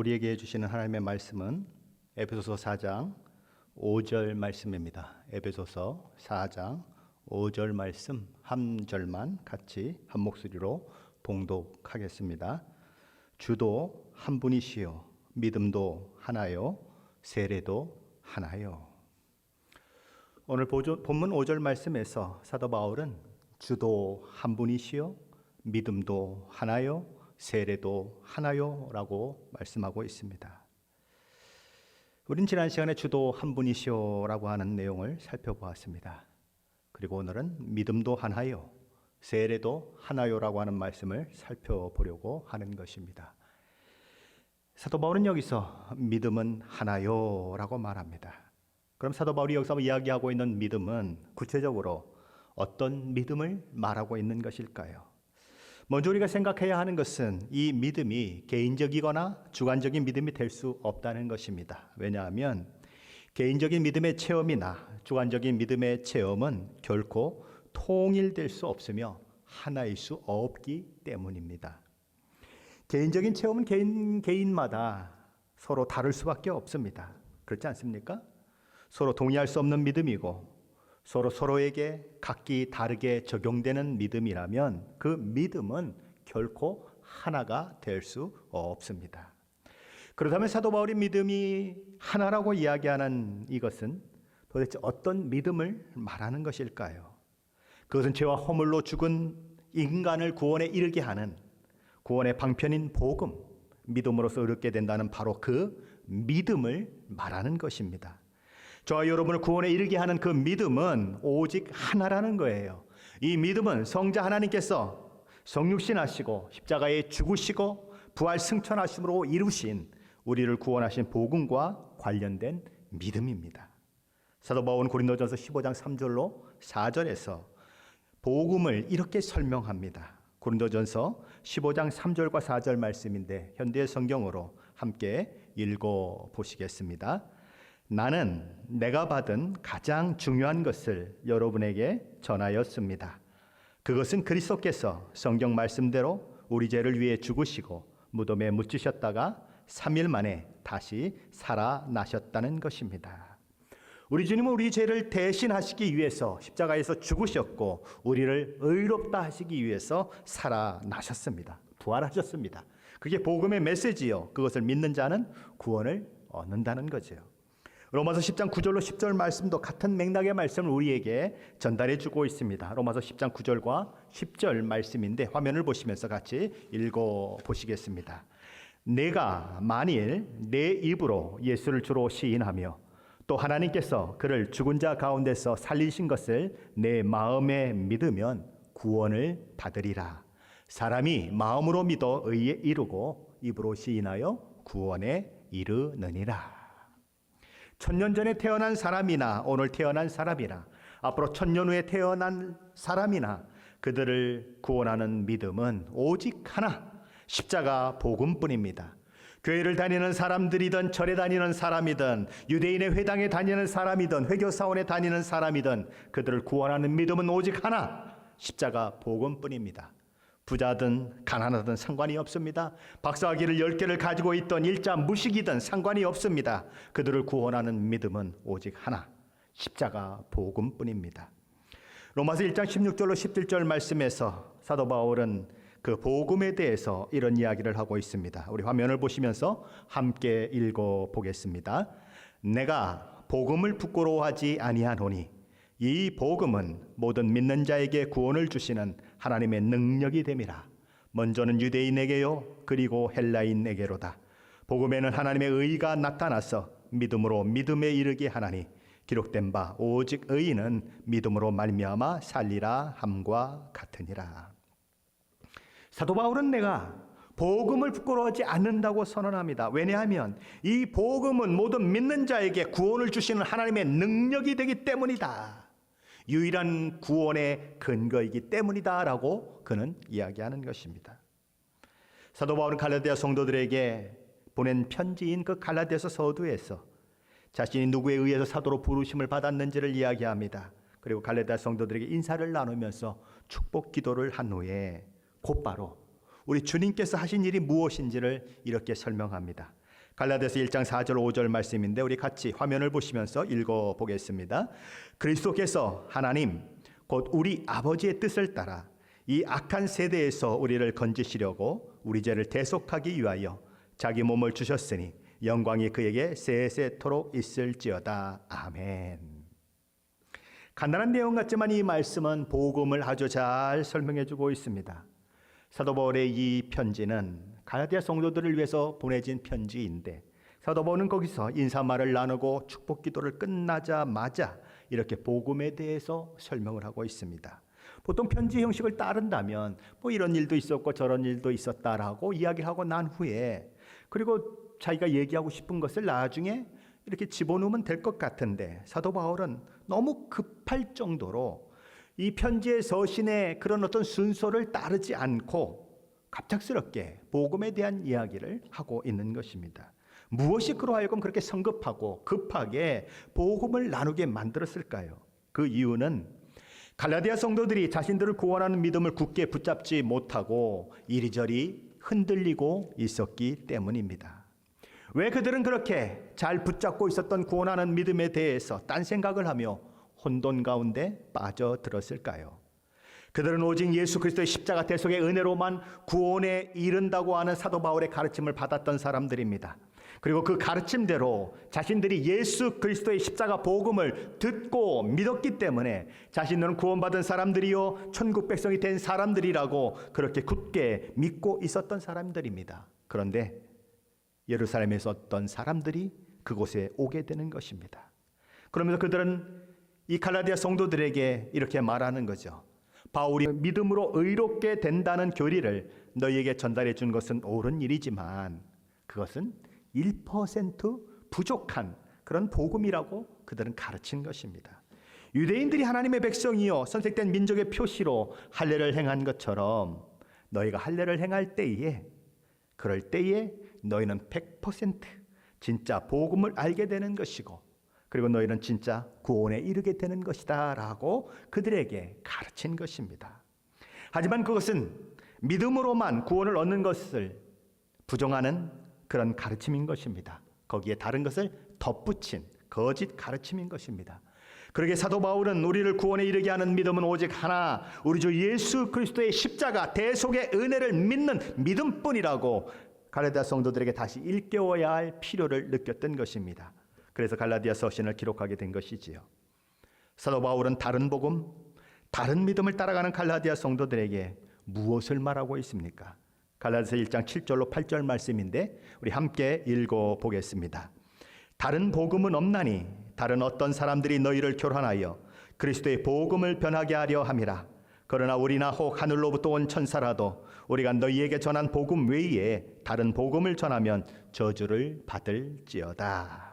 우리에게 주시는 하나님의 말씀은 에베소서 4장 5절 말씀입니다. 에베소서 4장 5절 말씀 한 절만 같이 한 목소리로 봉독하겠습니다. 주도 한 분이시요 믿음도 하나요 세례도 하나요. 오늘 본문 5절 말씀에서 사도 바울은 주도 한 분이시요 믿음도 하나요 세례도 하나요 라고 말씀하고 있습니다. 우린 지난 시간에 주도 한 분이시오 라고 하는 내용을 살펴보았습니다. 그리고 오늘은 믿음도 하나요 세례도 하나요 라고 하는 말씀을 살펴보려고 하는 것입니다. 사도 바울은 여기서 믿음은 하나요 라고 말합니다. 그럼 사도 바울이 여기서 이야기하고 있는 믿음은 구체적으로 어떤 믿음을 말하고 있는 것일까요? 먼저 우리가 생각해야 하는 것은 이 믿음이 개인적이거나 주관적인 믿음이 될 수 없다는 것입니다. 왜냐하면 개인적인 믿음의 체험이나 주관적인 믿음의 체험은 결코 통일될 수 없으며 하나일 수 없기 때문입니다. 개인적인 체험은 개인마다 서로 다를 수밖에 없습니다. 그렇지 않습니까? 서로 동의할 수 없는 믿음이고 서로에게 각기 다르게 적용되는 믿음이라면 그 믿음은 결코 하나가 될 수 없습니다. 그렇다면 사도 바울이 믿음이 하나라고 이야기하는 이것은 도대체 어떤 믿음을 말하는 것일까요? 그것은 죄와 허물로 죽은 인간을 구원에 이르게 하는 구원의 방편인 복음, 믿음으로써 얻게 된다는 바로 그 믿음을 말하는 것입니다. 저와 여러분을 구원에 이르게 하는 그 믿음은 오직 하나라는 거예요. 이 믿음은 성자 하나님께서 성육신하시고 십자가에 죽으시고 부활 승천하심으로 이루신 우리를 구원하신 복음과 관련된 믿음입니다. 사도 바울은 고린도전서 15장 3절로 4절에서 복음을 이렇게 설명합니다. 고린도전서 15장 3절과 4절 말씀인데 현대 성경으로 함께 읽어보시겠습니다. 나는 내가 받은 가장 중요한 것을 여러분에게 전하였습니다. 그것은 그리스도께서 성경 말씀대로 우리 죄를 위해 죽으시고 무덤에 묻히셨다가 3일 만에 다시 살아나셨다는 것입니다. 우리 주님은 우리 죄를 대신하시기 위해서 십자가에서 죽으셨고 우리를 의롭다 하시기 위해서 살아나셨습니다. 부활하셨습니다. 그게 복음의 메시지요. 그것을 믿는 자는 구원을 얻는다는 거죠. 로마서 10장 9절로 10절 말씀도 같은 맥락의 말씀을 우리에게 전달해 주고 있습니다. 로마서 10장 9절과 10절 말씀인데 화면을 보시면서 같이 읽어보시겠습니다. 내가 만일 내 입으로 예수를 주로 시인하며 또 하나님께서 그를 죽은 자 가운데서 살리신 것을 내 마음에 믿으면 구원을 받으리라. 사람이 마음으로 믿어 의에 이르고 입으로 시인하여 구원에 이르느니라. 천년 전에 태어난 사람이나 오늘 태어난 사람이나 앞으로 천년 후에 태어난 사람이나 그들을 구원하는 믿음은 오직 하나, 십자가 복음뿐입니다. 교회를 다니는 사람들이든 절에 다니는 사람이든 유대인의 회당에 다니는 사람이든 회교사원에 다니는 사람이든 그들을 구원하는 믿음은 오직 하나, 십자가 복음뿐입니다. 부자든 가난하든 상관이 없습니다. 박사학위를 10개를 가지고 있던 일자 무식이든 상관이 없습니다. 그들을 구원하는 믿음은 오직 하나, 십자가 복음뿐입니다. 로마서 1장 16절로 17절 말씀에서 사도 바울은 그 복음에 대해서 이런 이야기를 하고 있습니다. 우리 화면을 보시면서 함께 읽어보겠습니다. 내가 복음을 부끄러워하지 아니하노니 이 복음은 모든 믿는 자에게 구원을 주시는 하나님의 능력이 됨이라. 먼저는 유대인에게요 그리고 헬라인에게로다. 복음에는 하나님의 의가 나타나서 믿음으로 믿음에 이르게 하나니 기록된 바 오직 의인은 믿음으로 말미암아 살리라 함과 같으니라. 사도 바울은 내가 복음을 부끄러워하지 않는다고 선언합니다. 왜냐하면 이 복음은 모든 믿는 자에게 구원을 주시는 하나님의 능력이 되기 때문이다. 유일한 구원의 근거이기 때문이다 라고 그는 이야기하는 것입니다. 사도 바울은 갈라디아 성도들에게 보낸 편지인 그 갈라디아서 서두에서 자신이 누구에 의해서 사도로 부르심을 받았는지를 이야기합니다. 그리고 갈라디아 성도들에게 인사를 나누면서 축복 기도를 한 후에 곧바로 우리 주님께서 하신 일이 무엇인지를 이렇게 설명합니다. 갈라디아서 1장 4절 5절 말씀인데 우리 같이 화면을 보시면서 읽어보겠습니다. 그리스도께서 하나님 곧 우리 아버지의 뜻을 따라 이 악한 세대에서 우리를 건지시려고 우리 죄를 대속하기 위하여 자기 몸을 주셨으니 영광이 그에게 세세토록 있을지어다. 아멘. 간단한 내용 같지만 이 말씀은 복음을 아주 잘 설명해주고 있습니다. 사도 바울의 이 편지는 갈라디아 성도들을 위해서 보내진 편지인데 사도 바울은 거기서 인사말을 나누고 축복 기도를 끝나자마자 이렇게 복음에 대해서 설명을 하고 있습니다. 보통 편지 형식을 따른다면 뭐 이런 일도 있었고 저런 일도 있었다라고 이야기하고 난 후에 그리고 자기가 얘기하고 싶은 것을 나중에 이렇게 집어넣으면 될 것 같은데 사도 바울은 너무 급할 정도로 이 편지의 서신의 그런 어떤 순서를 따르지 않고 갑작스럽게 복음에 대한 이야기를 하고 있는 것입니다. 무엇이 그로 하여금 그렇게 성급하고 급하게 복음을 나누게 만들었을까요? 그 이유는 갈라디아 성도들이 자신들을 구원하는 믿음을 굳게 붙잡지 못하고 이리저리 흔들리고 있었기 때문입니다. 왜 그들은 그렇게 잘 붙잡고 있었던 구원하는 믿음에 대해서 딴 생각을 하며 혼돈 가운데 빠져들었을까요? 그들은 오직 예수 그리스도의 십자가 대속의 은혜로만 구원에 이른다고 하는 사도 바울의 가르침을 받았던 사람들입니다. 그리고 그 가르침대로 자신들이 예수 그리스도의 십자가 복음을 듣고 믿었기 때문에 자신들은 구원받은 사람들이요 천국 백성이 된 사람들이라고 그렇게 굳게 믿고 있었던 사람들입니다. 그런데 예루살렘에서 어떤 사람들이 그곳에 오게 되는 것입니다. 그러면서 그들은 이 갈라디아 성도들에게 이렇게 말하는 거죠. 바울이 믿음으로 의롭게 된다는 교리를 너희에게 전달해 준 것은 옳은 일이지만 그것은 1% 부족한 그런 복음이라고 그들은 가르친 것입니다. 유대인들이 하나님의 백성이요 선택된 민족의 표시로 할례를 행한 것처럼 너희가 할례를 행할 때에 그럴 때에 너희는 100% 진짜 복음을 알게 되는 것이고 그리고 너희는 진짜 구원에 이르게 되는 것이다 라고 그들에게 가르친 것입니다. 하지만 그것은 믿음으로만 구원을 얻는 것을 부정하는 그런 가르침인 것입니다. 거기에 다른 것을 덧붙인 거짓 가르침인 것입니다. 그러게 사도 바울은 우리를 구원에 이르게 하는 믿음은 오직 하나, 우리 주 예수 그리스도의 십자가 대속의 은혜를 믿는 믿음뿐이라고 갈라디아 성도들에게 다시 일깨워야 할 필요를 느꼈던 것입니다. 그래서 갈라디아 서신을 기록하게 된 것이지요. 사도 바울은 다른 복음, 다른 믿음을 따라가는 갈라디아 성도들에게 무엇을 말하고 있습니까? 갈라디아서 1장 7절로 8절 말씀인데 우리 함께 읽어보겠습니다. 다른 복음은 없나니 다른 어떤 사람들이 너희를 교란하여 그리스도의 복음을 변하게 하려 함이라. 그러나 우리나 혹 하늘로부터 온 천사라도 우리가 너희에게 전한 복음 외에 다른 복음을 전하면 저주를 받을지어다.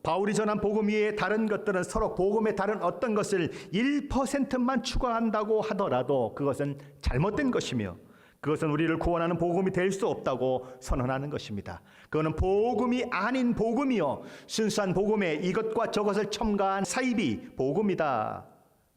바울이 전한 복음 외에 다른 것들은 서로 복음의 다른 어떤 것을 1%만 추가한다고 하더라도 그것은 잘못된 것이며 그것은 우리를 구원하는 복음이 될 수 없다고 선언하는 것입니다. 그거는 복음이 아닌 복음이요 순수한 복음에 이것과 저것을 첨가한 사이비 복음이다.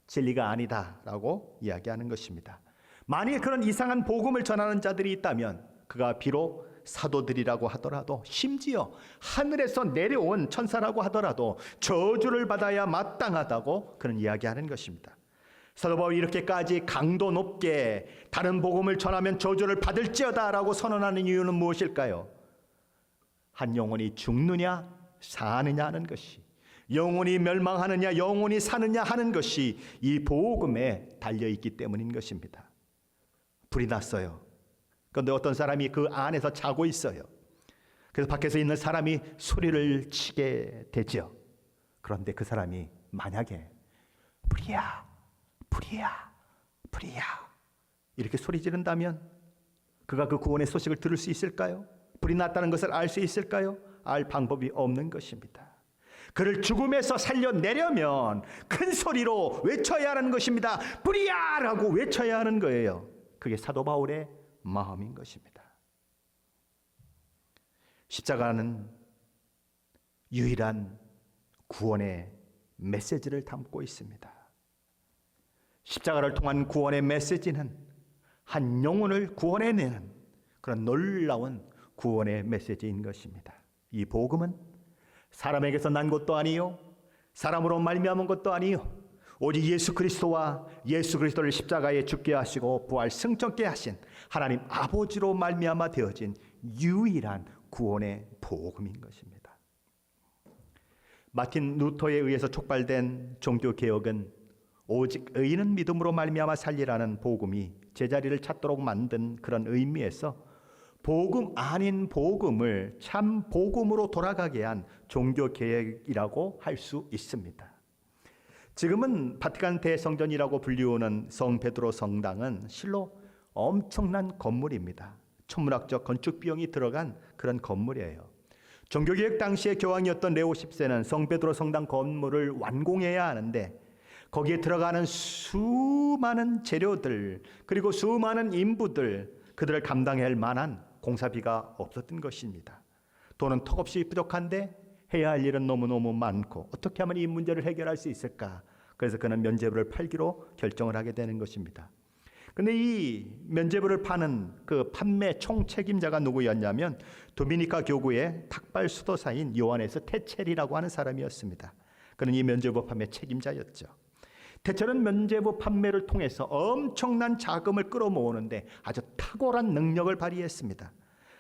진리가 아니다 라고 이야기하는 것입니다. 만일 그런 이상한 복음을 전하는 자들이 있다면 그가 비록 사도들이라고 하더라도 심지어 하늘에서 내려온 천사라고 하더라도 저주를 받아야 마땅하다고 그런 이야기하는 것입니다. 사도 바울이 이렇게까지 강도 높게 다른 복음을 전하면 저주를 받을지어다 라고 선언하는 이유는 무엇일까요? 한 영혼이 죽느냐 사느냐 하는 것이, 영혼이 멸망하느냐 영혼이 사느냐 하는 것이 이 복음에 달려있기 때문인 것입니다. 불이 났어요. 그런데 어떤 사람이 그 안에서 자고 있어요. 그래서 밖에서 있는 사람이 소리를 치게 되죠. 그런데 그 사람이 만약에 불이야 불이야 불이야 이렇게 소리 지른다면 그가 그 구원의 소식을 들을 수 있을까요? 불이 났다는 것을 알 수 있을까요? 알 방법이 없는 것입니다. 그를 죽음에서 살려내려면 큰 소리로 외쳐야 하는 것입니다. 불이야 라고 외쳐야 하는 거예요. 그게 사도 바울의 마음인 것입니다. 십자가는 유일한 구원의 메시지를 담고 있습니다. 십자가를 통한 구원의 메시지는 한 영혼을 구원해내는 그런 놀라운 구원의 메시지인 것입니다. 이 복음은 사람에게서 난 것도 아니요 사람으로 말미암은 것도 아니요 오직 예수 그리스도와 예수 그리스도를 십자가에 죽게 하시고 부활 승천케 하신 하나님 아버지로 말미암아 되어진 유일한 구원의 복음인 것입니다. 마틴 루터에 의해서 촉발된 종교개혁은 오직 의인은 믿음으로 말미암아 살리라는 복음이 제자리를 찾도록 만든 그런 의미에서 복음 아닌 복음을 참 복음으로 돌아가게 한 종교개혁이라고 할 수 있습니다. 지금은 바티칸 대성전이라고 불리우는 성 베드로 성당은 실로 엄청난 건물입니다. 천문학적 건축 비용이 들어간 그런 건물이에요. 종교개혁 당시의 교황이었던 레오 10세는 성 베드로 성당 건물을 완공해야 하는데 거기에 들어가는 수많은 재료들 그리고 수많은 인부들 그들을 감당해야 할 만한 공사비가 없었던 것입니다. 돈은 턱없이 부족한데 해야 할 일은 너무너무 많고 어떻게 하면 이 문제를 해결할 수 있을까? 그래서 그는 면죄부를 팔기로 결정을 하게 되는 것입니다. 근데 이 면죄부를 파는 그 판매 총책임자가 누구였냐면 도미니카 교구의 탁발 수도사인 요하네스 테첼이라고 하는 사람이었습니다. 그는 이 면죄부 판매 책임자였죠. 테첼은 면죄부 판매를 통해서 엄청난 자금을 끌어모으는데 아주 탁월한 능력을 발휘했습니다.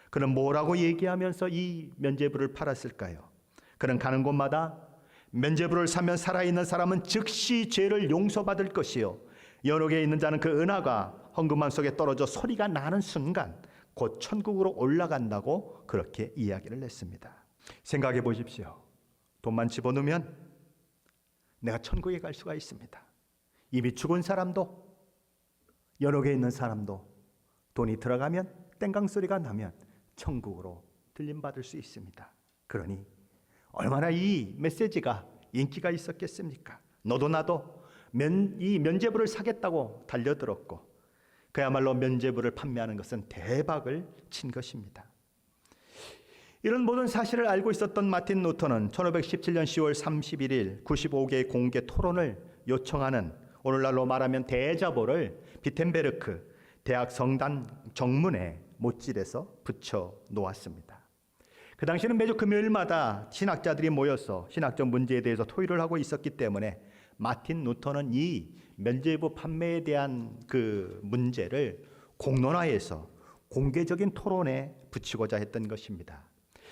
그는 뭐라고 얘기하면서 이 면죄부를 팔았을까요? 그는 가는 곳마다 면죄부를 사면 살아있는 사람은 즉시 죄를 용서받을 것이요 연옥에 있는 자는 그 은하가 헝금한 속에 떨어져 소리가 나는 순간 곧 천국으로 올라간다고 그렇게 이야기를 했습니다. 생각해 보십시오. 돈만 집어넣으면 내가 천국에 갈 수가 있습니다. 이미 죽은 사람도 연옥에 있는 사람도 돈이 들어가면 땡강 소리가 나면 천국으로 들림받을 수 있습니다. 그러니 얼마나 이 메시지가 인기가 있었겠습니까? 너도 나도 이 면죄부를 사겠다고 달려들었고 그야말로 면죄부를 판매하는 것은 대박을 친 것입니다. 이런 모든 사실을 알고 있었던 마틴 루터는 1517년 10월 31일 95개의 공개 토론을 요청하는 오늘날로 말하면 대자보를 비텐베르크 대학 성당 정문에 못질에서 붙여 놓았습니다. 그 당시에는 매주 금요일마다 신학자들이 모여서 신학적 문제에 대해서 토의를 하고 있었기 때문에 마틴 루터는 이 면죄부 판매에 대한 그 문제를 공론화해서 공개적인 토론에 붙이고자 했던 것입니다.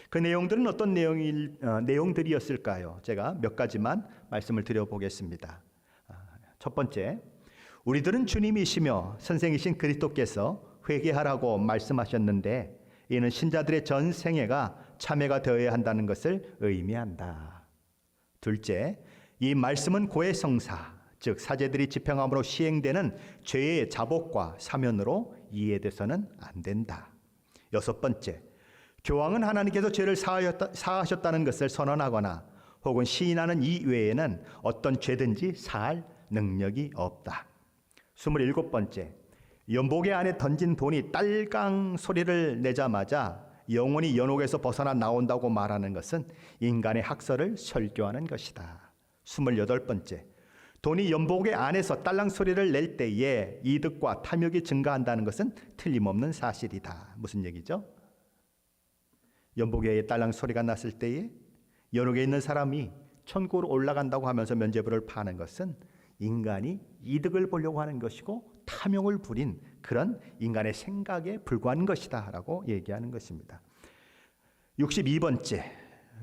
그 내용들은 어떤 내용들이었을까요? 제가 몇 가지만 말씀을 드려보겠습니다. 첫 번째, 우리들은 주님이시며 선생이신 그리스도께서 회개하라고 말씀하셨는데 이는 신자들의 전 생애가 참회가 되어야 한다는 것을 의미한다. 둘째, 이 말씀은 고해성사, 즉 사제들이 집행함으로 시행되는 죄의 자복과 사면으로 이해돼서는 안 된다. 여섯 번째, 교황은 하나님께서 죄를 사하셨다는 것을 선언하거나 혹은 시인하는 이 외에는 어떤 죄든지 사할 능력이 없다. 27번째, 연복의 안에 던진 돈이 딸강 소리를 내자마자 영혼이 연옥에서 벗어나 나온다고 말하는 것은 인간의 학설을 설교하는 것이다. 28번째, 돈이 연복의 안에서 딸랑 소리를 낼 때에 이득과 탐욕이 증가한다는 것은 틀림없는 사실이다. 무슨 얘기죠? 연복에 딸랑 소리가 났을 때에 연옥에 있는 사람이 천국으로 올라간다고 하면서 면죄부를 파는 것은 인간이 이득을 보려고 하는 것이고 탐욕을 부린 그런 인간의 생각에 불과한 것이다 라고 얘기하는 것입니다. 62번째,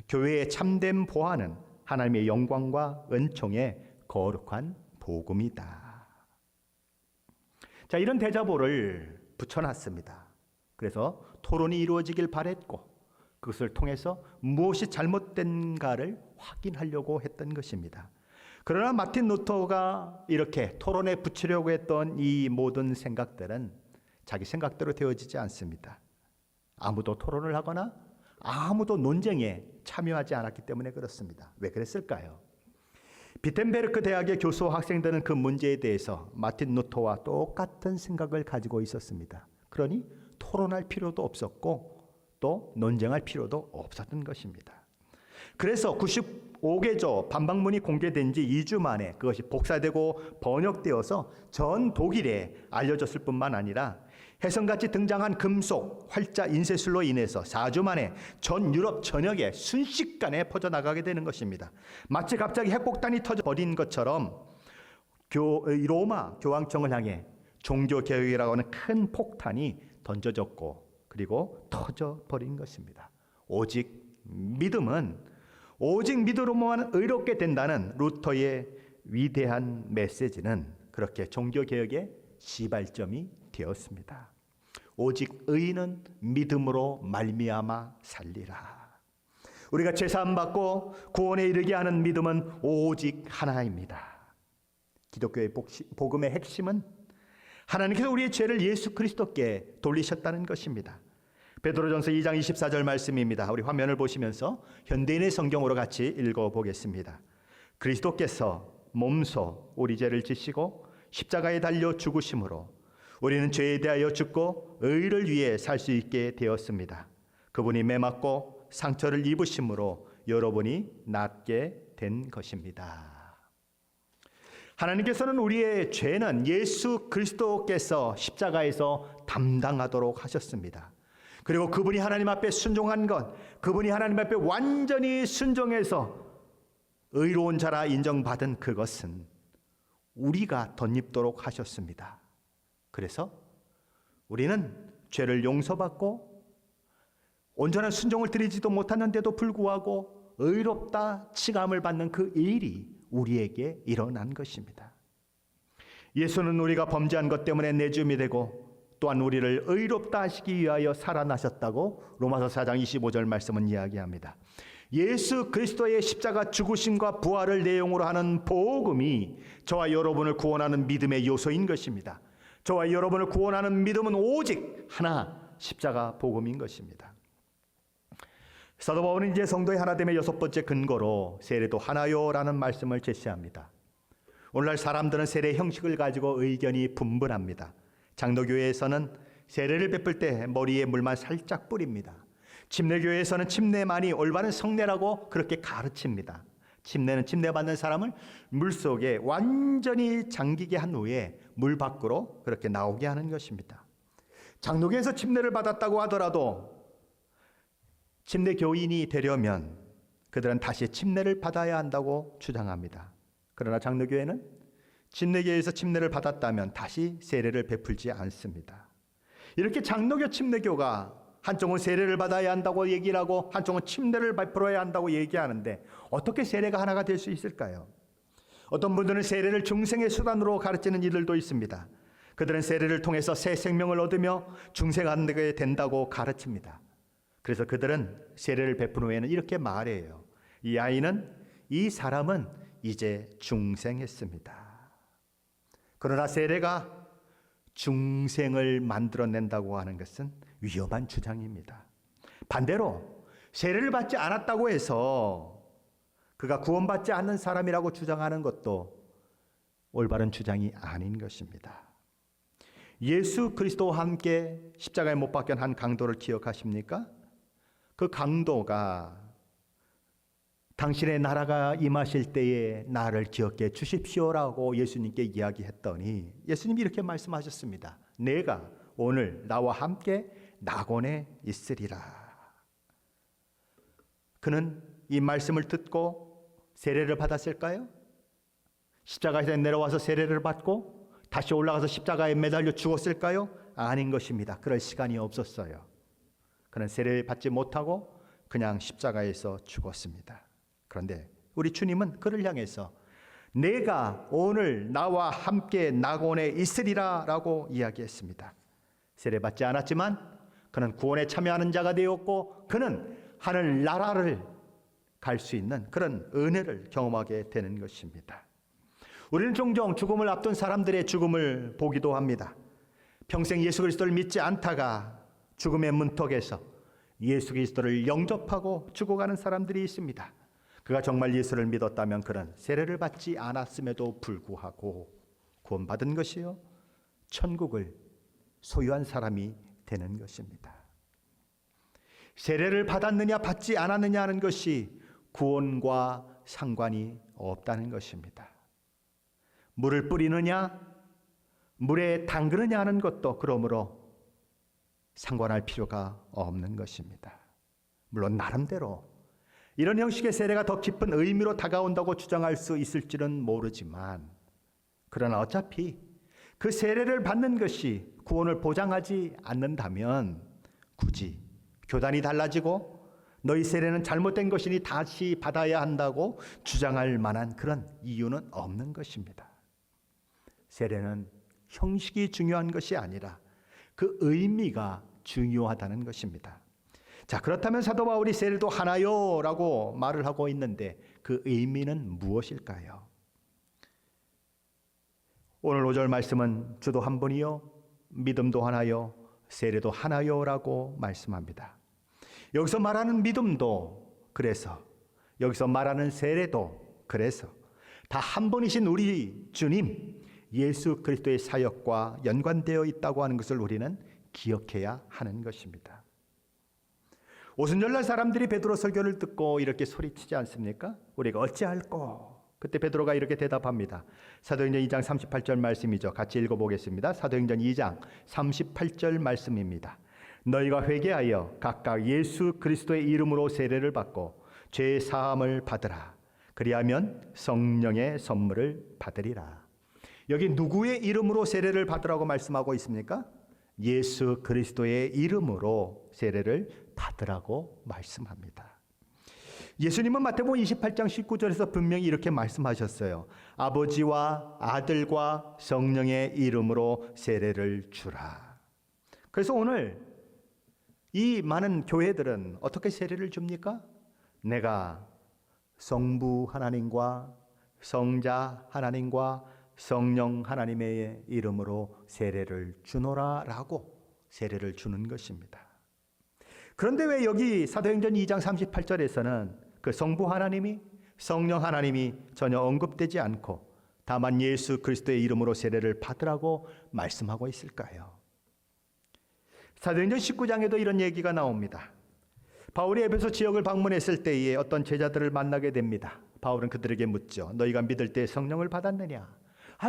교회의 참된 보화는 하나님의 영광과 은총의 거룩한 복음이다. 자, 이런 대자보를 붙여놨습니다. 그래서 토론이 이루어지길 바랬고 그것을 통해서 무엇이 잘못된가를 확인하려고 했던 것입니다. 그러나 마틴 루터가 이렇게 토론에 붙이려고 했던 이 모든 생각들은 자기 생각대로 되어지지 않습니다. 아무도 토론을 하거나 아무도 논쟁에 참여하지 않았기 때문에 그렇습니다. 왜 그랬을까요? 비텐베르크 대학의 교수 학생들은 그 문제에 대해서 마틴 루터와 똑같은 생각을 가지고 있었습니다. 그러니 토론할 필요도 없었고 또 논쟁할 필요도 없었던 것입니다. 그래서 95개조 반박문이 공개된 지 2주 만에 그것이 복사되고 번역되어서 전 독일에 알려졌을 뿐만 아니라 혜성같이 등장한 금속 활자 인쇄술로 인해서 4주 만에 전 유럽 전역에 순식간에 퍼져나가게 되는 것입니다. 마치 갑자기 핵폭탄이 터져버린 것처럼 로마 교황청을 향해 종교개혁이라고 하는 큰 폭탄이 던져졌고 그리고 터져버린 것입니다. 오직 믿음으로만 의롭게 된다는 루터의 위대한 메시지는 그렇게 종교개혁의 시발점이 되었습니다. 오직 의인은 믿음으로 말미암아 살리라. 우리가 죄사함 받고 구원에 이르게 하는 믿음은 오직 하나입니다. 기독교의 복음의 핵심은 하나님께서 우리의 죄를 예수 그리스도께 돌리셨다는 것입니다. 베드로전서 2장 24절 말씀입니다. 우리 화면을 보시면서 현대인의 성경으로 같이 읽어보겠습니다. 그리스도께서 몸소 우리 죄를 지시고 십자가에 달려 죽으심으로 우리는 죄에 대하여 죽고 의를 위해 살 수 있게 되었습니다. 그분이 매맞고 상처를 입으심으로 여러분이 낫게 된 것입니다. 하나님께서는 우리의 죄는 예수 그리스도께서 십자가에서 담당하도록 하셨습니다. 그리고 그분이 하나님 앞에 순종한 것, 그분이 하나님 앞에 완전히 순종해서 의로운 자라 인정받은 그것은 우리가 덧입도록 하셨습니다. 그래서 우리는 죄를 용서받고 온전한 순종을 드리지도 못하는데도 불구하고 의롭다 칭함을 받는 그 일이 우리에게 일어난 것입니다. 예수는 우리가 범죄한 것 때문에 내줌이 되고 또한 우리를 의롭다 하시기 위하여 살아나셨다고 로마서 4장 25절 말씀은 이야기합니다. 예수 그리스도의 십자가 죽으심과 부활을 내용으로 하는 복음이 저와 여러분을 구원하는 믿음의 요소인 것입니다. 저와 여러분을 구원하는 믿음은 오직 하나, 십자가 복음인 것입니다. 사도 바울은 이제 성도의 하나됨의 6번째 근거로 세례도 하나요라는 말씀을 제시합니다. 오늘날 사람들은 세례 형식을 가지고 의견이 분분합니다. 장로교회에서는 세례를 베풀 때 머리에 물만 살짝 뿌립니다. 침례교회에서는 침례만이 올바른 성례라고 그렇게 가르칩니다. 침례는 침례받는 사람을 물속에 완전히 잠기게 한 후에 물 밖으로 그렇게 나오게 하는 것입니다. 장로교에서 침례를 받았다고 하더라도 침례 교인이 되려면 그들은 다시 침례를 받아야 한다고 주장합니다. 그러나 장로교회는 침례교회에서 침례를 받았다면 다시 세례를 베풀지 않습니다. 이렇게 장로교 침례교가 한쪽은 세례를 받아야 한다고 얘기를 하고 한쪽은 침례를 베풀어야 한다고 얘기하는데 어떻게 세례가 하나가 될 수 있을까요? 어떤 분들은 세례를 중생의 수단으로 가르치는 이들도 있습니다. 그들은 세례를 통해서 새 생명을 얻으며 중생하게 된다고 가르칩니다. 그래서 그들은 세례를 베푼 후에는 이렇게 말해요. 이 사람은 이제 중생했습니다. 그러나 세례가 중생을 만들어낸다고 하는 것은 위험한 주장입니다. 반대로 세례를 받지 않았다고 해서 그가 구원받지 않는 사람이라고 주장하는 것도 올바른 주장이 아닌 것입니다. 예수 그리스도와 함께 십자가에 못 박힌 한 강도를 기억하십니까? 그 강도가 당신의 나라가 임하실 때에 나를 기억해 주십시오라고 예수님께 이야기했더니 예수님이 이렇게 말씀하셨습니다. 내가 오늘 나와 함께 낙원에 있으리라. 그는 이 말씀을 듣고 세례를 받았을까요? 십자가에서 내려와서 세례를 받고 다시 올라가서 십자가에 매달려 죽었을까요? 아닌 것입니다. 그럴 시간이 없었어요. 그는 세례를 받지 못하고 그냥 십자가에서 죽었습니다. 그런데 우리 주님은 그를 향해서 내가 오늘 나와 함께 낙원에 있으리라 라고 이야기했습니다. 세례받지 않았지만 그는 구원에 참여하는 자가 되었고 그는 하늘나라를 갈 수 있는 그런 은혜를 경험하게 되는 것입니다. 우리는 종종 죽음을 앞둔 사람들의 죽음을 보기도 합니다. 평생 예수 그리스도를 믿지 않다가 죽음의 문턱에서 예수 그리스도를 영접하고 죽어가는 사람들이 있습니다. 그가 정말 예수를 믿었다면 그는 세례를 받지 않았음에도 불구하고 구원받은 것이요 천국을 소유한 사람이 되는 것입니다. 세례를 받았느냐 받지 않았느냐 하는 것이 구원과 상관이 없다는 것입니다. 물을 뿌리느냐 물에 담그느냐 하는 것도 그러므로 상관할 필요가 없는 것입니다. 물론 나름대로 이런 형식의 세례가 더 깊은 의미로 다가온다고 주장할 수 있을지는 모르지만, 그러나 어차피 그 세례를 받는 것이 구원을 보장하지 않는다면 굳이 교단이 달라지고 너희 세례는 잘못된 것이니 다시 받아야 한다고 주장할 만한 그런 이유는 없는 것입니다. 세례는 형식이 중요한 것이 아니라 그 의미가 중요하다는 것입니다. 자, 그렇다면 사도 바울이 세례도 하나요? 라고 말을 하고 있는데 그 의미는 무엇일까요? 오늘 5절 말씀은 주도 한 분이요, 믿음도 하나요, 세례도 하나요? 라고 말씀합니다. 여기서 말하는 믿음도 그래서, 여기서 말하는 세례도 그래서 다 한 분이신 우리 주님 예수 그리스도의 사역과 연관되어 있다고 하는 것을 우리는 기억해야 하는 것입니다. 오순절날 사람들이 베드로 설교를 듣고 이렇게 소리치지 않습니까? 우리가 어찌할꼬? 그때 베드로가 이렇게 대답합니다. 사도행전 2장 38절 말씀이죠. 같이 읽어보겠습니다. 사도행전 2장 38절 말씀입니다. 너희가 회개하여 각각 예수 그리스도의 이름으로 세례를 받고 죄 사함을 받으라. 그리하면 성령의 선물을 받으리라. 여기 누구의 이름으로 세례를 받으라고 말씀하고 있습니까? 예수 그리스도의 이름으로 세례를 받으라고 말씀합니다. 예수님은 마태복음 28장 19절에서 분명히 이렇게 말씀하셨어요. 아버지와 아들과 성령의 이름으로 세례를 주라. 그래서 오늘 이 많은 교회들은 어떻게 세례를 줍니까? 내가 성부 하나님과 성자 하나님과 성령 하나님의 이름으로 세례를 주노라 라고 세례를 주는 것입니다. 그런데 왜 여기 사도행전 2장 38절에서는 그 성부 하나님이 성령 하나님이 전혀 언급되지 않고 다만 예수 그리스도의 이름으로 세례를 받으라고 말씀하고 있을까요? 사도행전 19장에도 이런 얘기가 나옵니다. 바울이 에베소 지역을 방문했을 때에 어떤 제자들을 만나게 됩니다. 바울은 그들에게 묻죠. 너희가 믿을 때 성령을 받았느냐?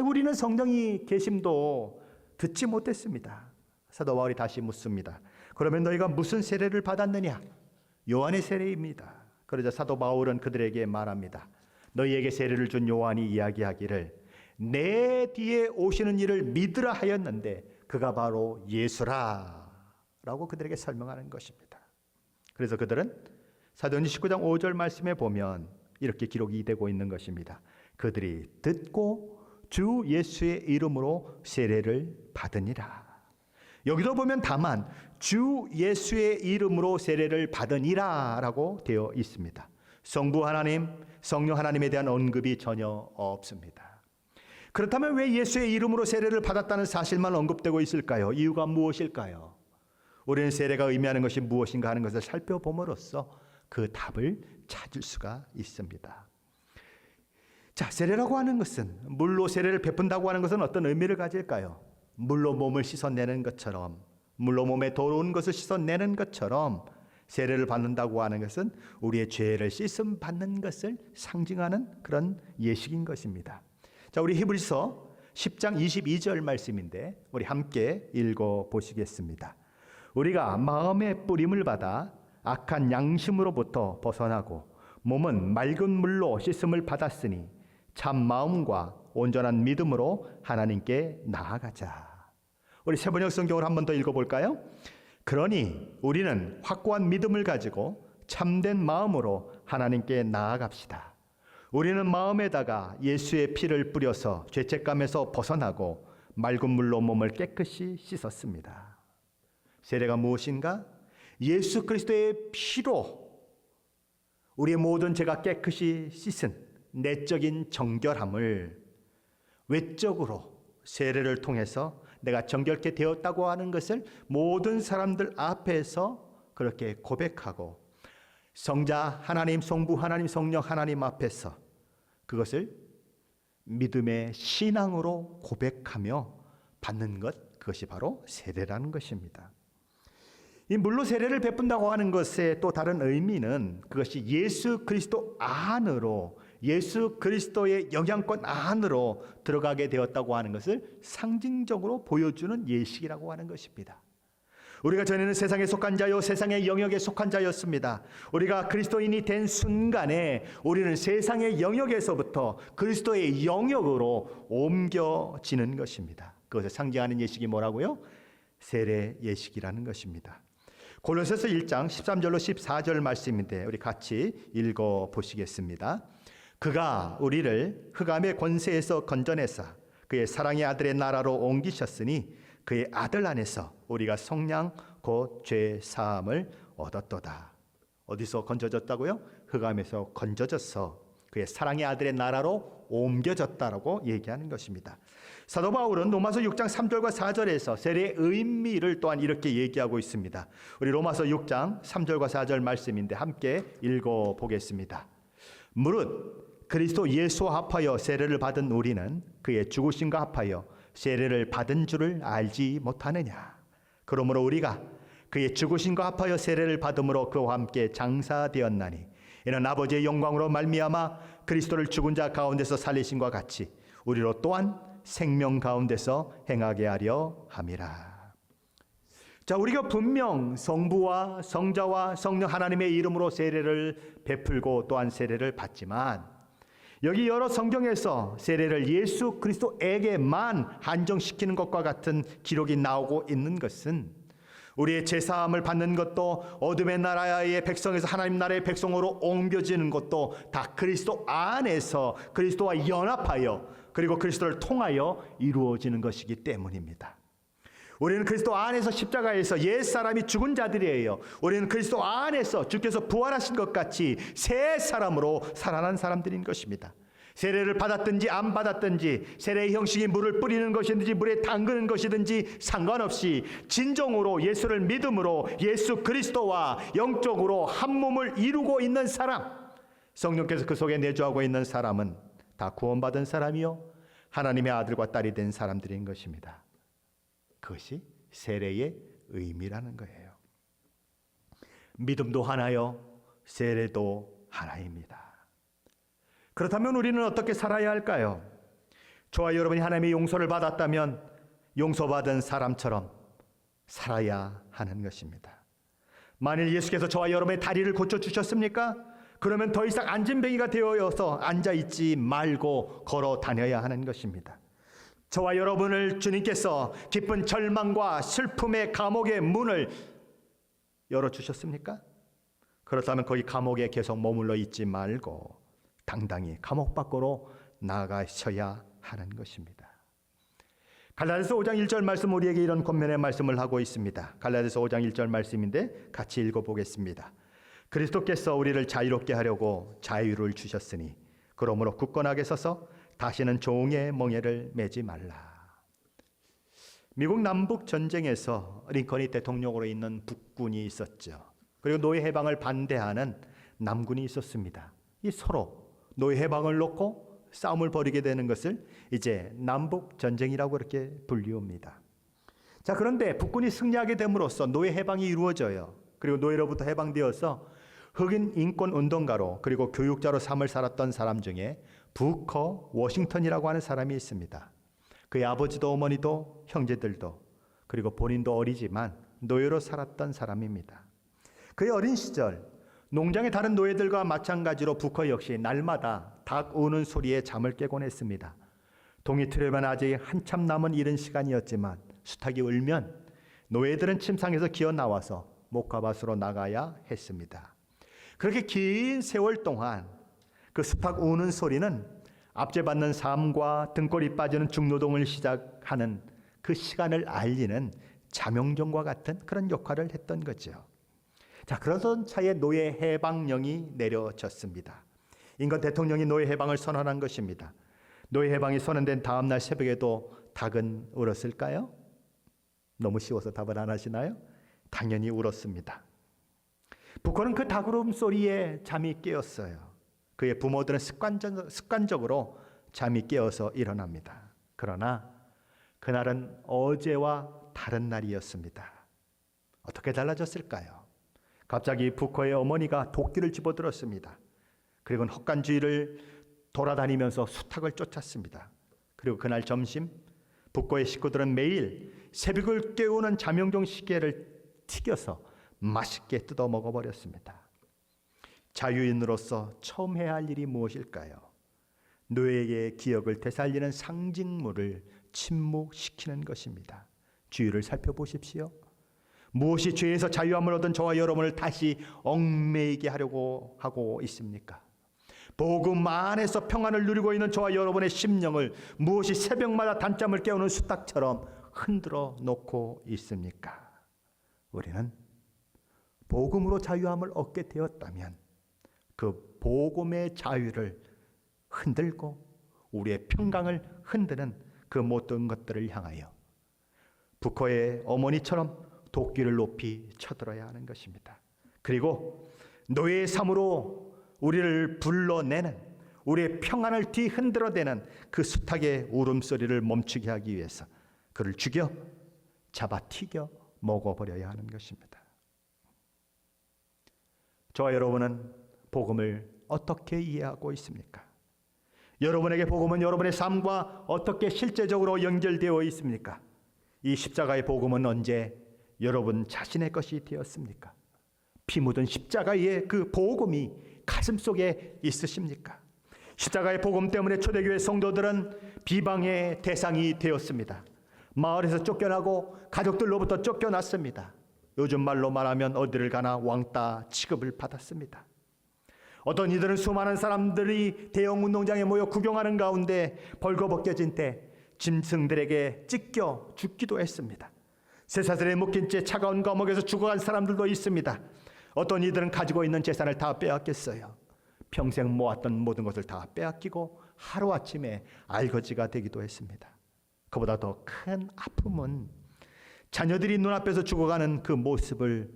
우리는 성령이 계심도 듣지 못했습니다. 사도 바울이 다시 묻습니다. 그러면 너희가 무슨 세례를 받았느냐? 요한의 세례입니다. 그러자 사도 바울은 그들에게 말합니다. 너희에게 세례를 준 요한이 이야기하기를 내 뒤에 오시는 이를 믿으라 하였는데 그가 바로 예수라 라고 그들에게 설명하는 것입니다. 그래서 그들은 사도행전 19장 5절 말씀에 보면 이렇게 기록이 되고 있는 것입니다. 그들이 듣고 주 예수의 이름으로 세례를 받으니라. 여기도 보면 다만 주 예수의 이름으로 세례를 받으니라 라고 되어 있습니다. 성부 하나님, 성령 하나님에 대한 언급이 전혀 없습니다. 그렇다면 왜 예수의 이름으로 세례를 받았다는 사실만 언급되고 있을까요? 이유가 무엇일까요? 우리는 세례가 의미하는 것이 무엇인가 하는 것을 살펴봄으로써 그 답을 찾을 수가 있습니다. 자, 세례라고 하는 것은, 물로 세례를 베푼다고 하는 것은 어떤 의미를 가질까요? 물로 몸을 씻어내는 것처럼, 물로 몸에 더러운 것을 씻어내는 것처럼 세례를 받는다고 하는 것은 우리의 죄를 씻음 받는 것을 상징하는 그런 예식인 것입니다. 자, 우리 히브리서 10장 22절 말씀인데 우리 함께 읽어 보시겠습니다. 우리가 마음의 뿌림을 받아 악한 양심으로부터 벗어나고 몸은 맑은 물로 씻음을 받았으니 참 마음과 온전한 믿음으로 하나님께 나아가자. 우리 세번역 성경을 한 번 더 읽어볼까요? 그러니 우리는 확고한 믿음을 가지고 참된 마음으로 하나님께 나아갑시다. 우리는 마음에다가 예수의 피를 뿌려서 죄책감에서 벗어나고 맑은 물로 몸을 깨끗이 씻었습니다. 세례가 무엇인가? 예수 그리스도의 피로 우리의 모든 죄가 깨끗이 씻은 내적인 정결함을 외적으로 세례를 통해서 내가 정결케 되었다고 하는 것을 모든 사람들 앞에서 그렇게 고백하고 성자 하나님, 성부 하나님, 성령 하나님 앞에서 그것을 믿음의 신앙으로 고백하며 받는 것, 그것이 바로 세례라는 것입니다. 이 물로 세례를 베푼다고 하는 것의 또 다른 의미는 그것이 예수 그리스도 안으로, 예수 그리스도의 영향권 안으로 들어가게 되었다고 하는 것을 상징적으로 보여주는 예식이라고 하는 것입니다. 우리가 전에는 세상에 속한 자요 세상의 영역에 속한 자였습니다. 우리가 그리스도인이 된 순간에 우리는 세상의 영역에서부터 그리스도의 영역으로 옮겨지는 것입니다. 그것을 상징하는 예식이 뭐라고요? 세례 예식이라는 것입니다. 골로새서 1장 13절로 14절 말씀인데 우리 같이 읽어 보시겠습니다. 그가 우리를 흑암의 권세에서 건져내사 그의 사랑의 아들의 나라로 옮기셨으니 그의 아들 안에서 우리가 성량 곧 죄 사함을 얻었도다. 어디서 건져졌다고요? 흑암에서 건져져서 그의 사랑의 아들의 나라로 옮겨졌다라고 얘기하는 것입니다. 사도 바울은 로마서 6장 3절과 4절에서 세례의 의미를 또한 이렇게 얘기하고 있습니다. 우리 로마서 6장 3절과 4절 말씀인데 함께 읽어보겠습니다. 무릇 그리스도 예수와 합하여 세례를 받은 우리는 그의 죽으심과 합하여 세례를 받은 줄을 알지 못하느냐. 그러므로 우리가 그의 죽으심과 합하여 세례를 받음으로 그와 함께 장사되었나니 이는 아버지의 영광으로 말미암아 그리스도를 죽은 자 가운데서 살리심과 같이 우리로 또한 생명 가운데서 행하게 하려 함이라. 자, 우리가 분명 성부와 성자와 성령 하나님의 이름으로 세례를 베풀고 또한 세례를 받지만 여기 여러 성경에서 세례를 예수 그리스도에게만 한정시키는 것과 같은 기록이 나오고 있는 것은 우리의 제사함을 받는 것도 어둠의 나라의 백성에서 하나님 나라의 백성으로 옮겨지는 것도 다 그리스도 안에서 그리스도와 연합하여 그리고 그리스도를 통하여 이루어지는 것이기 때문입니다. 우리는 그리스도 안에서 십자가에서 옛사람이 죽은 자들이에요. 우리는 그리스도 안에서 주께서 부활하신 것 같이 새 사람으로 살아난 사람들인 것입니다. 세례를 받았든지 안 받았든지 세례의 형식이 물을 뿌리는 것이든지 물에 담그는 것이든지 상관없이 진정으로 예수를 믿음으로 예수 그리스도와 영적으로 한 몸을 이루고 있는 사람, 성령께서 그 속에 내주하고 있는 사람은 다 구원받은 사람이요 하나님의 아들과 딸이 된 사람들인 것입니다. 그것이 세례의 의미라는 거예요. 믿음도 하나요, 세례도 하나입니다. 그렇다면 우리는 어떻게 살아야 할까요? 저와 여러분이 하나님의 용서를 받았다면 용서받은 사람처럼 살아야 하는 것입니다. 만일 예수께서 저와 여러분의 다리를 고쳐주셨습니까? 그러면 더 이상 안진뱅이가 되어서 앉아있지 말고 걸어 다녀야 하는 것입니다. 저와 여러분을 주님께서 깊은 절망과 슬픔의 감옥의 문을 열어주셨습니까? 그렇다면 거기 감옥에 계속 머물러 있지 말고 당당히 감옥 밖으로 나가셔야 하는 것입니다. 갈라디아서 5장 1절 말씀 우리에게 이런 권면의 말씀을 하고 있습니다. 갈라디아서 5장 1절 말씀인데 같이 읽어보겠습니다. 그리스도께서 우리를 자유롭게 하려고 자유를 주셨으니 그러므로 굳건하게 서서 다시는 종의 멍에를 매지 말라. 미국 남북 전쟁에서 링컨이 대통령으로 있는 북군이 있었죠. 그리고 노예 해방을 반대하는 남군이 있었습니다. 이 서로 노예 해방을 놓고 싸움을 벌이게 되는 것을 이제 남북 전쟁이라고 이렇게 불리웁니다. 자, 그런데 북군이 승리하게 됨으로써 노예 해방이 이루어져요. 그리고 노예로부터 해방되어서 흑인 인권 운동가로 그리고 교육자로 삶을 살았던 사람 중에 부커 워싱턴이라고 하는 사람이 있습니다. 그의 아버지도 어머니도 형제들도 그리고 본인도 어리지만 노예로 살았던 사람입니다. 그의 어린 시절 농장의 다른 노예들과 마찬가지로 부커 역시 날마다 닭 우는 소리에 잠을 깨곤 했습니다. 동이 트려면 아직 한참 남은 이른 시간이었지만 수탉이 울면 노예들은 침상에서 기어 나와서 목가밭으로 나가야 했습니다. 그렇게 긴 세월 동안 그 수탉 우는 소리는 압제받는 삶과 등골이 빠지는 중노동을 시작하는 그 시간을 알리는 자명종과 같은 그런 역할을 했던 거죠. 자, 그러던 차에 노예 해방령이 내려졌습니다. 인건 대통령이 노예 해방을 선언한 것입니다. 노예 해방이 선언된 다음 날 새벽에도 닭은 울었을까요? 너무 쉬워서 답을 안 하시나요? 당연히 울었습니다. 부커는 그 닭 울음소리에 잠이 깨었어요. 그의 부모들은 습관적으로 잠이 깨어서 일어납니다. 그러나 그날은 어제와 다른 날이었습니다. 어떻게 달라졌을까요? 갑자기 부커의 어머니가 도끼를 집어들었습니다. 그리고 헛간주의를 돌아다니면서 수탉을 쫓았습니다. 그리고 그날 점심 부커의 식구들은 매일 새벽을 깨우는 자명종 시계를 튀겨서 맛있게 뜯어 먹어버렸습니다. 자유인으로서 처음 해야 할 일이 무엇일까요? 노예의 기억을 되살리는 상징물을 침묵시키는 것입니다. 주위를 살펴보십시오. 무엇이 죄에서 자유함을 얻은 저와 여러분을 다시 얽매이게 하려고 하고 있습니까? 복음 안에서 평안을 누리고 있는 저와 여러분의 심령을 무엇이 새벽마다 단잠을 깨우는 수탉처럼 흔들어 놓고 있습니까? 우리는 복음으로 자유함을 얻게 되었다면 그 복음의 자유를 흔들고 우리의 평강을 흔드는 그 모든 것들을 향하여 부커의 어머니처럼 도끼를 높이 쳐들어야 하는 것입니다. 그리고 노예의 삶으로 우리를 불러내는, 우리의 평안을 뒤흔들어대는 그 수탉의 울음소리를 멈추게 하기 위해서 그를 죽여 잡아 튀겨 먹어버려야 하는 것입니다. 저와 여러분은 복음을 어떻게 이해하고 있습니까? 여러분에게 복음은 여러분의 삶과 어떻게 실제적으로 연결되어 있습니까? 이 십자가의 복음은 언제 여러분 자신의 것이 되었습니까? 피 묻은 십자가의 그 복음이 가슴 속에 있으십니까? 십자가의 복음 때문에 초대교회 성도들은 비방의 대상이 되었습니다. 마을에서 쫓겨나고 가족들로부터 쫓겨났습니다. 요즘 말로 말하면 어디를 가나 왕따 취급을 받았습니다. 어떤 이들은 수많은 사람들이 대형 운동장에 모여 구경하는 가운데 벌거벗겨진 때 짐승들에게 찢겨 죽기도 했습니다. 쇠사슬에 묶인 채 차가운 감옥에서 죽어간 사람들도 있습니다. 어떤 이들은 가지고 있는 재산을 다 빼앗겼어요. 평생 모았던 모든 것을 다 빼앗기고 하루아침에 알거지가 되기도 했습니다. 그보다 더 큰 아픔은 자녀들이 눈앞에서 죽어가는 그 모습을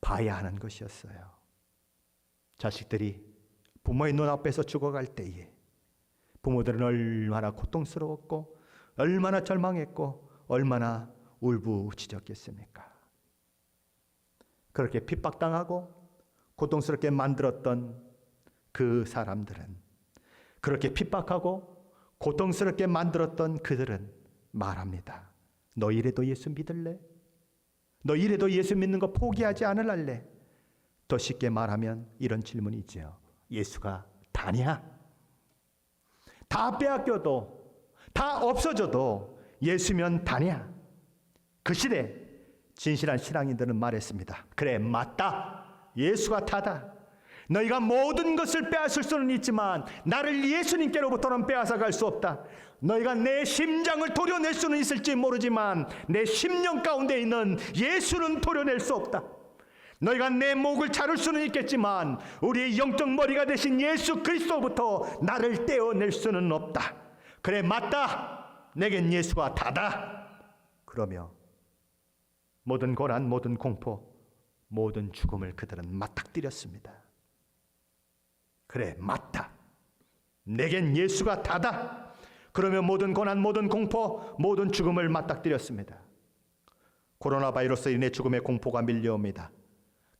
봐야 하는 것이었어요. 자식들이 부모의 눈앞에서 죽어갈 때에 부모들은 얼마나 고통스러웠고 얼마나 절망했고 얼마나 울부짖었겠습니까? 그렇게 핍박당하고 고통스럽게 만들었던 그 사람들은, 그렇게 핍박하고 고통스럽게 만들었던 그들은 말합니다. 너 이래도 예수 믿을래? 너 이래도 예수 믿는 거 포기하지 않을래? 더 쉽게 말하면 이런 질문이죠. 예수가 다냐? 다 빼앗겨도, 다 없어져도 예수면 다냐? 그 시대 진실한 신앙인들은 말했습니다. 그래, 맞다. 예수가 다다. 너희가 모든 것을 빼앗을 수는 있지만 나를 예수님께로부터는 빼앗아갈 수 없다. 너희가 내 심장을 도려낼 수는 있을지 모르지만 내 심령 가운데 있는 예수는 도려낼 수 없다. 너희가 내 목을 자를 수는 있겠지만 우리의 영적 머리가 되신 예수 그리스도부터 나를 떼어낼 수는 없다. 그래, 맞다. 내겐 예수가 다다. 그러며 모든 고난, 모든 공포, 모든 죽음을 그들은 맞닥뜨렸습니다. 그래, 맞다. 내겐 예수가 다다. 그러며 모든 고난, 모든 공포, 모든 죽음을 맞닥뜨렸습니다. 코로나 바이러스로 인해 죽음의 공포가 밀려옵니다.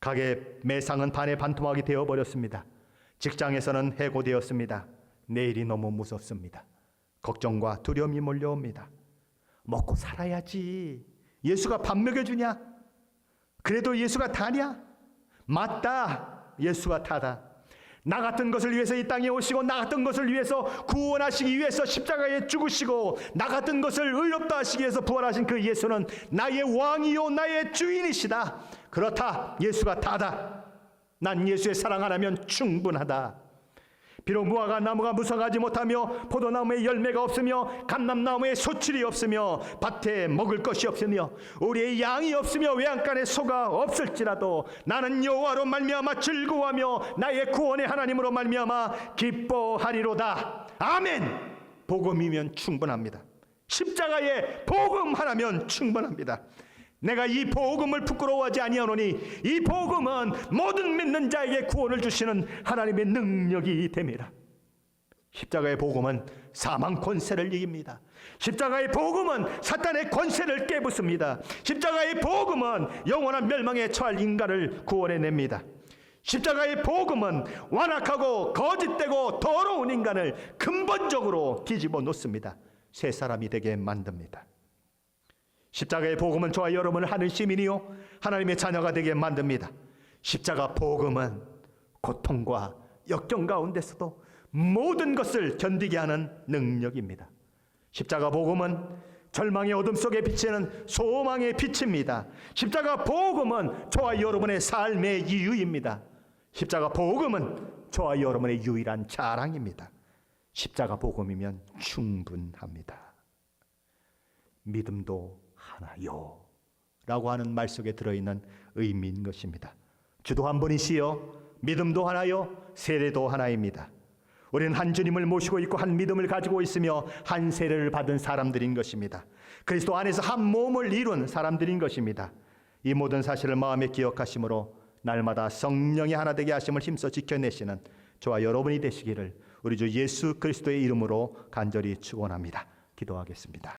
가게 매상은 반에 반토막이 되어버렸습니다. 직장에서는 해고되었습니다. 내일이 너무 무섭습니다. 걱정과 두려움이 몰려옵니다. 먹고 살아야지. 예수가 밥 먹여주냐? 그래도 예수가 다냐? 맞다. 예수가 다다. 나 같은 것을 위해서 이 땅에 오시고 나 같은 것을 위해서 구원하시기 위해서 십자가에 죽으시고 나 같은 것을 의롭다 하시기 위해서 부활하신 그 예수는 나의 왕이요 나의 주인이시다. 그렇다. 예수가 다다. 난 예수의 사랑 하나면 충분하다. 비록 무화과 나무가 무성하지 못하며 포도나무에 열매가 없으며 감람나무에 소출이 없으며 밭에 먹을 것이 없으며 우리의 양이 없으며 외양간에 소가 없을지라도 나는 여호와로 말미암아 즐거워하며 나의 구원의 하나님으로 말미암아 기뻐하리로다. 아멘. 복음이면 충분합니다. 십자가의 복음 하나면 충분합니다. 내가 이 복음을 부끄러워하지 아니하노니 이 복음은 모든 믿는 자에게 구원을 주시는 하나님의 능력이 됨이라. 십자가의 복음은 사망 권세를 이깁니다. 십자가의 복음은 사탄의 권세를 깨부숩니다. 십자가의 복음은 영원한 멸망에 처할 인간을 구원해냅니다. 십자가의 복음은 완악하고 거짓되고 더러운 인간을 근본적으로 뒤집어 놓습니다. 새 사람이 되게 만듭니다. 십자가의 복음은 저와 여러분을 하늘 시민이요 하나님의 자녀가 되게 만듭니다. 십자가 복음은 고통과 역경 가운데서도 모든 것을 견디게 하는 능력입니다. 십자가 복음은 절망의 어둠 속에 비치는 소망의 빛입니다. 십자가 복음은 저와 여러분의 삶의 이유입니다. 십자가 복음은 저와 여러분의 유일한 자랑입니다. 십자가 복음이면 충분합니다. 믿음도 하나요 라고 하는 말 속에 들어있는 의미인 것입니다. 주도 한 분이시요 믿음도 하나요 세례도 하나입니다. 우리는 한 주님을 모시고 있고 한 믿음을 가지고 있으며 한 세례를 받은 사람들인 것입니다. 그리스도 안에서 한 몸을 이룬 사람들인 것입니다. 이 모든 사실을 마음에 기억하심으로 날마다 성령의 하나 되게 하심을 힘써 지켜내시는 저와 여러분이 되시기를 우리 주 예수 그리스도의 이름으로 간절히 축원합니다. 기도하겠습니다.